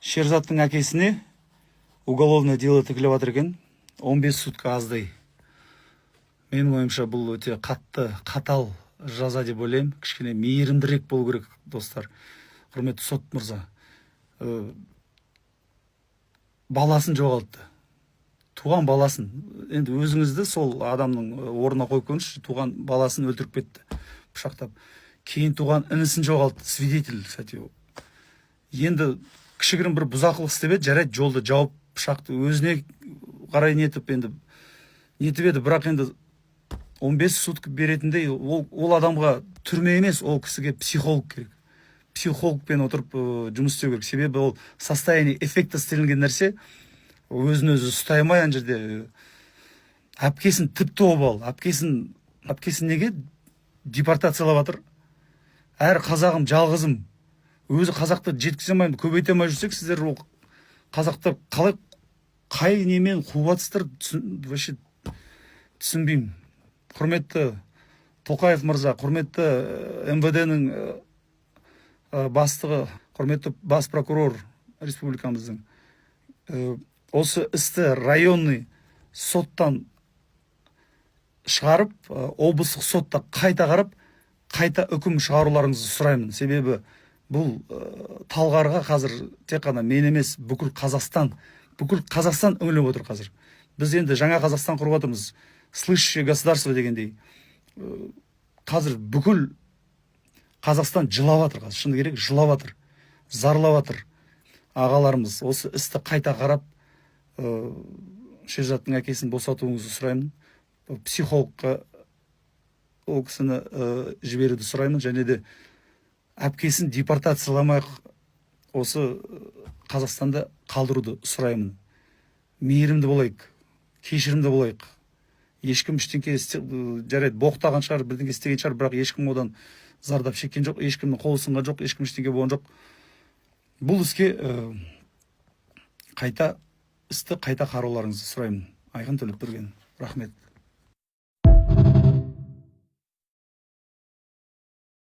Шерзаттың әкесіне уголовное дело тігіліп жатыр екен. 15 сутка аздай. Менің ойымша бұл өте қатал жаза деп ойлаймын. Кішкене мейірімдірек болу керек, достар. Құрметті сот мырза. Баласын жоғалтты. Туған баласын. Енді өзіңізді сол адамның орнына қойып көріңізші, туған баласын өлтіріп кетті, пышақтап. Кейін туған інісін жоғалтты, свидетель, кстати. Енді кішігірім бір бұзақылық істеп еді, жарайды, жолды жауып пышақты өзіне қарай нетіп еді, бірақ енді 15 сутка беретіндей ол адамға түрме емес, ол кісіге психолог керек. Психологпен отырып жұмыс істеу керек. Себебі ол состояние эффекта істелінген нәрсе, өзін өзі ұстай алмай ана жерде әпкесін тіпті обал. Әпкесін неге депортациялап жатыр? Әр қазағым, жалғызым. Өзі қазақты жеткізе алмай, көбейте алмай жүрсек, сіздер ол қазақтар қай немен қуатсыздар, вообще түсінбеймін. Құрметті Тоқаев мырза, құрметті МВД-нің бастығы, құрметті бас прокурор республикамыздың, осы істі районный соттан шығарып, облыстық сотта қайта қарап, қайта үкім шығаруларыңызды сұраймын. Себебі бұл талғарға қазір тек қана мен емес, бүкіл Қазақстан үңіліп отыр қазір. Біз енді жаңа Қазақстан құрып отырмыз, слышащее государство дегендей. Қазір бүкіл Қазақстан жылап жатыр, шыны керек, жылап жатыр, зарлап жатыр. Ағаларымыз осы істі қайта қарап, Шерзаттың әкесін босатуыңызды сұраймын. Психологқа ол кісіні жіберуді сұраймын, және де әпкесін депортацияламай осы Қазақстанда қалдыруды сұраймын. Мейірімді болайық, кешірімді болайық. Ешкім ештеңке жарайды, боқтаған шығар, бірдеңе істеген шығар, бірақ ешкім одан зардап шеккен жоқ, ешкімнің қолы сынған жоқ, ешкім ештеңе болған жоқ. Бұл іске істі қайта қарауларыңызды сұраймын. Айқын Төлепберген. Рахмет.